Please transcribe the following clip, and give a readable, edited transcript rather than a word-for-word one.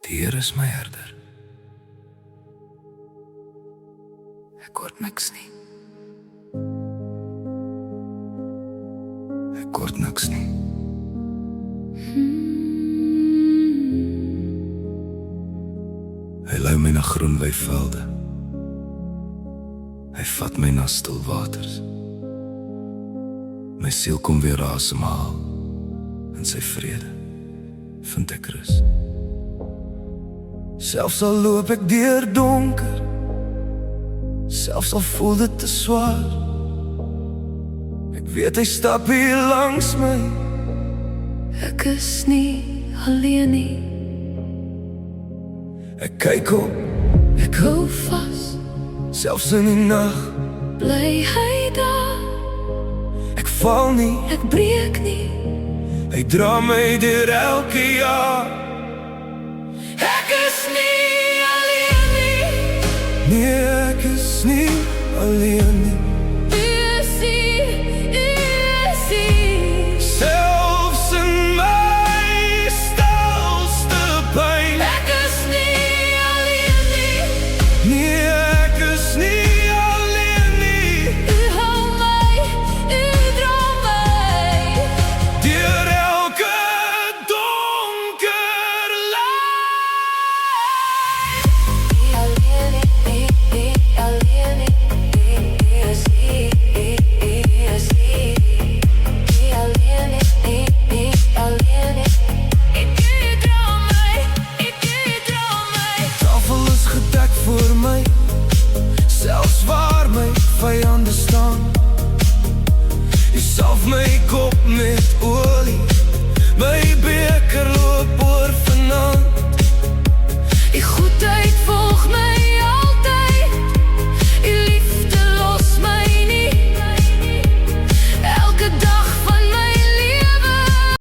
Die Here is my herder. Ek hoor niks nie. Ek hoor niks nie. Hy lei my na groen weivelde. Hy vat my na stil waters. My siel kom weer asemhaal. In sy vrede vind ek rus. Selfs al loop ek deur donker, selfs al voel dit te swaar, ek weet hy stap hier langs my. Ek is nie alleen nie. Ek kyk op, Ek hou vas, selfs in die nag. bly hy daar. Ek val nie, Ek breek nie. hy dra my deur elke jaar. Ek is nie